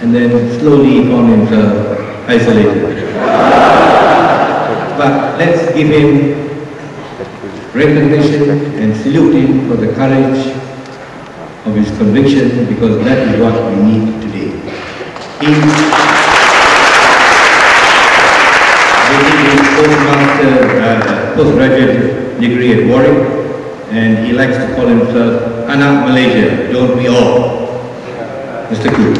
and then slowly found himself isolated. But let's give him recognition and salute him for the courage of his conviction, because that is what we need today. He did his postgraduate degree at Warwick, and he likes to call himself Anak Malaysia, don't we all? Mr. Koo.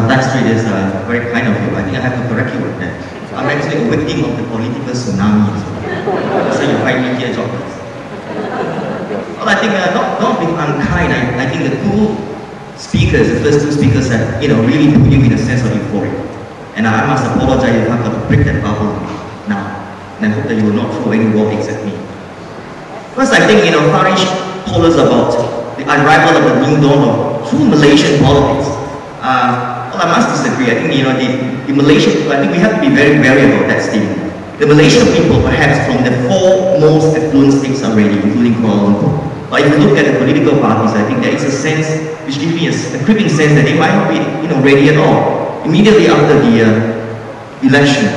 Thanks, traders. Very kind of you. I think I have to correct you on that. I'm actually a victim of the political tsunami as well. So you find me here jobless. Well, I think not being unkind. I think the two speakers, the first two speakers, have really put you in a sense of euphoria. And I must apologize if I've got to break that bubble now. And I hope that you will not throw any raw eggs at me. First, I think Farish told us about the arrival of the new dawn of true Malaysian politics. Well, I must disagree. I think the Malaysian people, I think we have to be very wary about that statement. The Malaysian people, perhaps from the four most affluent states already, including Kuala Lumpur. But if you look at the political parties, I think there is a sense, which gives me a creeping sense that they might not be ready at all. Immediately after the election,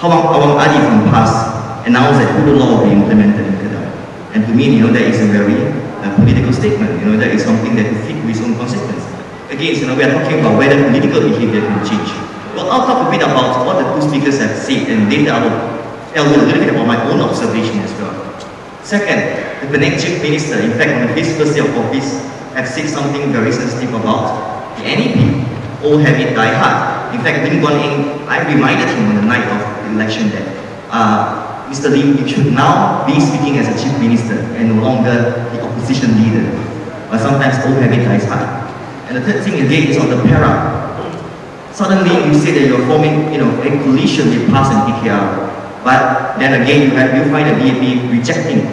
Awang Adi from PAS announced that Huda law will be implemented in Kedah. And to me, that is a very political statement. That is something that will fit with its own consequences. Again, we are talking about whether political behavior can change. Well, I'll talk a bit about what the two speakers have said, and later I will tell you a little bit about my own observation as well. Second, the Penang Chief Minister, in fact, on his first day of office, have said something very sensitive about the NEP. All have it die hard. In fact, Lim Guan Eng, I reminded him on the night of the election that Mr. Lim, you should now be speaking as a Chief Minister and no longer the opposition leader. But sometimes all have it dies hard. And the third thing again is on the para. Suddenly you say that you're forming a coalition with PAS and PKR. But then again you find a BAP rejecting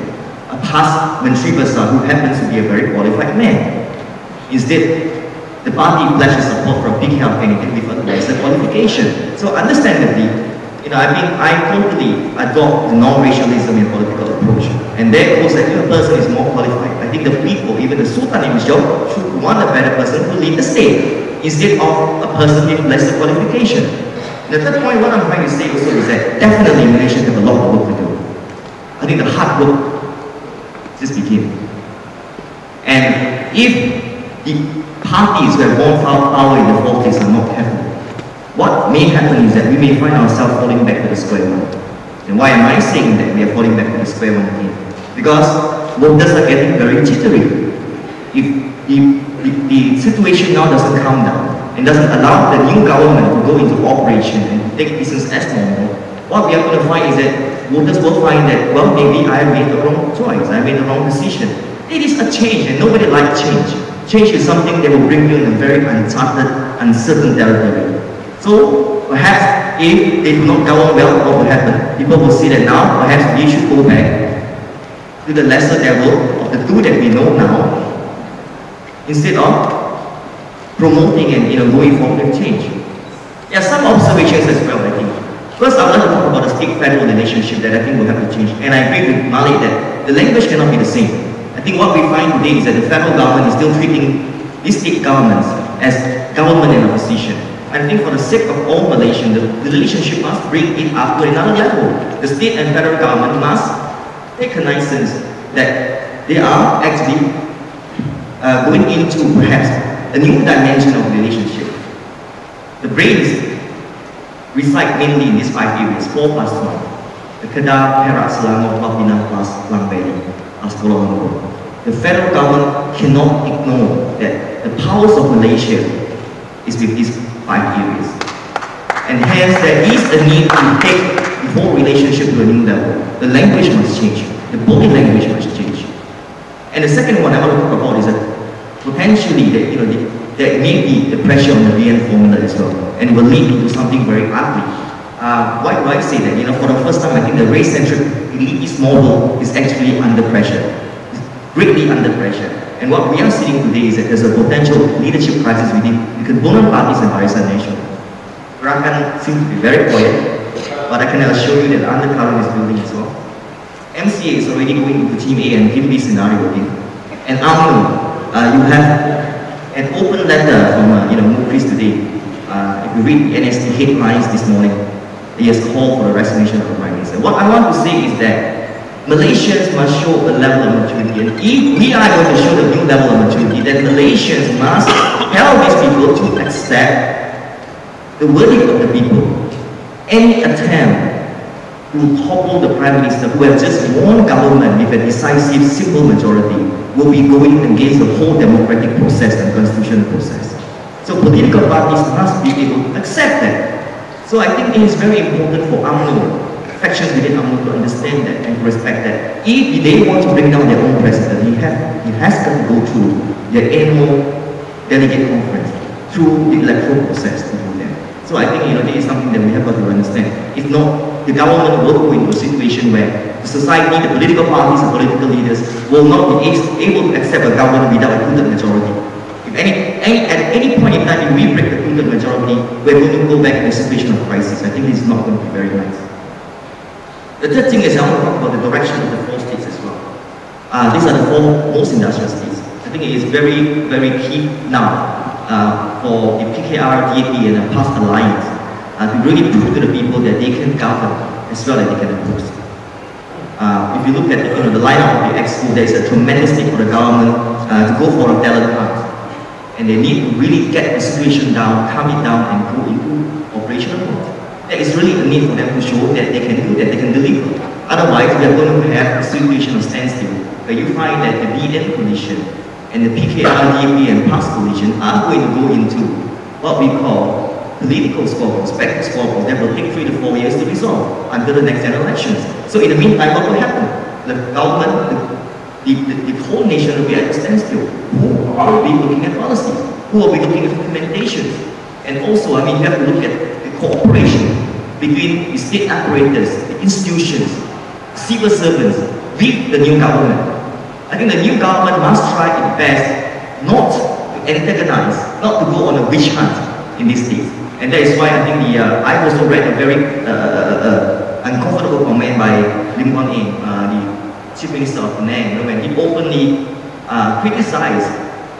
a PAS Menteri Besar who happens to be a very qualified man. Instead, the party pledges support from PKR candidate with a lesser qualification. So understandably, I totally adopt the non-racialism in political approach. And there goes that if a person is more qualified, I think the people, even the Sultan himself, should want a better person to lead the state instead of a person with lesser qualification. The third point, what I'm trying to say also is that definitely Malaysians have a lot of work to do. I think the hard work just begins. And if the parties who have won power in the 40s are not careful, what may happen is that we may find ourselves falling back to the square one. And why am I saying that we are falling back to the square one again? Because voters are getting very jittery. If the situation now doesn't calm down and doesn't allow the new government to go into operation and take business as normal, what we are going to find is that voters will find that, well, maybe I made the wrong choice, I made the wrong decision. It is a change, and nobody likes change. Change is something that will bring you in a very uncharted, uncertain territory. So perhaps if they do not govern well, what will happen? People will see that now perhaps we should go back to the lesser level of the two that we know now, instead of promoting and going forward with change. There are some observations as well, I think. First, I would like to talk about the state-federal relationship that I think will have to change. And I agree with Malik that the language cannot be the same. I think what we find today is that the federal government is still treating these state governments as government and opposition. I think for the sake of all Malaysians, the relationship must bring it up to another level. The state and federal government must take cognizance that they are actually going into perhaps a new dimension of relationship. The brains reside mainly in these 5 areas, 4+1. The Kedah, Perak, Selangor, Pulau Pinang plus Klang Valley plus Kuala Lumpur. The federal government cannot ignore that the powers of Malaysia is with these 5 areas. And hence there is a need to take the whole relationship to a new level. The language must change. The body language must change. And the second one I want to talk about is that potentially that there may be the pressure on the VN formula as well, and will lead to something very ugly. Why do I say that? For the first time, I think the race-centric elitist model is actually under pressure. It's greatly under pressure. And what we are seeing today is that there's a potential leadership crisis within the component parties and Barisan Nasional. Gerakan seems to be very quiet, but I can assure you that the undercurrent is building as well. MCA is already going into Team A and Team B scenario again. And UMNO, you have an open letter from Mukris today. If you read the NST headlines this morning, he has called for the resignation of the Prime Minister. What I want to say is that Malaysians must show a level of maturity. And if we are going to show the new level of maturity, then Malaysians must tell these people to accept the verdict of the people. Any attempt to topple the Prime Minister who has just won government with a decisive, simple majority will be going against the whole democratic process and constitutional process. So political parties must be able to accept that. So I think it is very important for UMNO, factions within UMNO, to understand that and to respect that. If they want to bring down their own president, it has got to go through their annual delegate conference, through the electoral process to do that. So I think this is something that we have got to understand. If not, the government will go into a situation where the society, the political parties, and political leaders will not be able to accept a government without a two-third majority. At any point in time, if we break the two-third majority, we're going to go back to a situation of crisis. I think this is not going to be very nice. The third thing is I want to talk about the direction of the 4 states as well. These are the 4 most industrial states. I think it is very, very key now for the PKR, DAP, and the PAS alliance to really prove to the people that they can govern as well as they can oppose. If you look at the lineup of the Exco, there is a tremendous need for the government to go for a talent hunt. And they need to really get the situation down, calm it down, and go into operational mode. There is really a need for them to show that they can do that, they can deliver. Otherwise, we are going to have a situation of standstill, where you find that the BN coalition and the PKR, DAP, and PAS coalition are going to go into what we call political squabbles, spectral squabbles that will take 3 to 4 years to resolve until the next general elections. So in the meantime, what will happen? The government, the whole nation will be at a standstill. Who will be looking at policies? Who will be looking at implementations? And also, you have to look at the cooperation between the state apparatus, the institutions, civil servants with the new government. I think the new government must try its best not to antagonize, not to go on a witch hunt in these states. And that is why I think I also read a very uncomfortable comment by Lim Guan Eng, the Chief Minister of Penang, when he openly criticized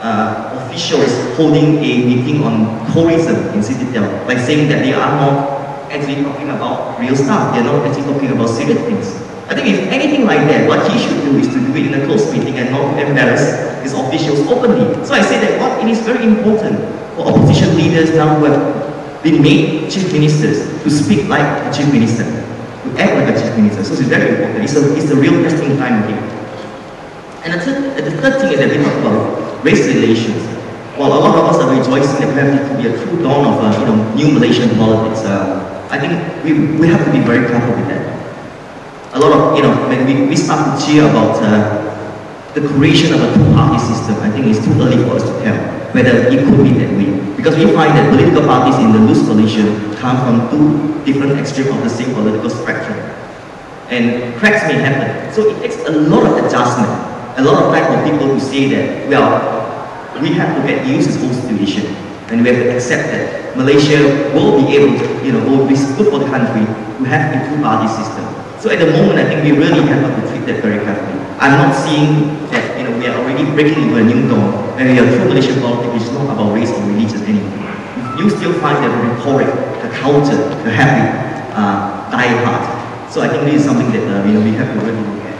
officials holding a meeting on tourism in Citytel by saying that they are not actually talking about real stuff, they are not actually talking about serious things. I think if anything like that, what he should do is to do it in a closed meeting and not to embarrass his officials openly. So I say that it is very important for opposition leaders now who have been made chief ministers to speak like a chief minister, to act like a chief minister. So it's very important. It's a real testing time again. And the third thing is that we talk about race relations. While a lot of us are rejoicing that we have to be a true dawn of new Malaysian politics, I think we have to be very careful with that. A lot of, when we start to cheer about the creation of a two-party system, I think it's too early for us to tell whether it could be that way. Because we find that political parties in the loose coalition come from 2 different extremes of the same political spectrum. And cracks may happen. So it takes a lot of adjustment, a lot of time for people to say that, well, we have to get used to this whole situation. And we have to accept that Malaysia will be able to, will be good for the country to have a two-party system. So at the moment, I think we really have to treat that very carefully. I'm not seeing that we are already breaking into a new dawn when we are true Malaysian politics, which is not about race or religion anymore. You still find that the rhetoric, the culture, the habit die hard. So I think this is something that we have to really look at.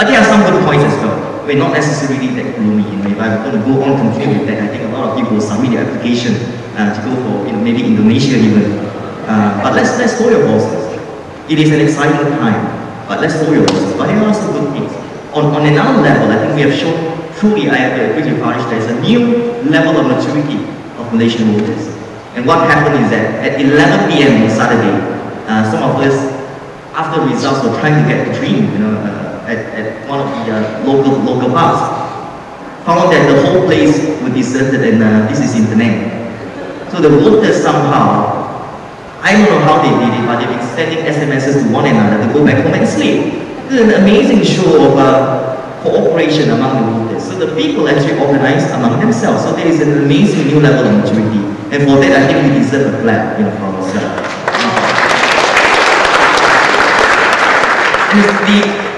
There are some good points as well. We're not necessarily that gloomy. If I'm going to go on continue with that, I think a lot of people will submit their application to go for maybe Indonesia even. But let's hold your horses. It is an exciting time, but let's hold your horses. But there are also good things. On another level, I think we have shown truly, I have to agree with Parish, there is a new level of maturity of Malaysian voters. And what happened is that at 11 PM on Saturday, some of us, after the results, were trying to get a drink, at one of the local bars. Found that the whole place was deserted, and this is in Penang. So the voters somehow, I don't know how they did it, but they've been sending SMSs to one another to go back home and sleep. It's an amazing show of cooperation among the voters. So the people actually organized among themselves. So there is an amazing new level of maturity. And for that, I think we deserve a clap, for ourselves. is the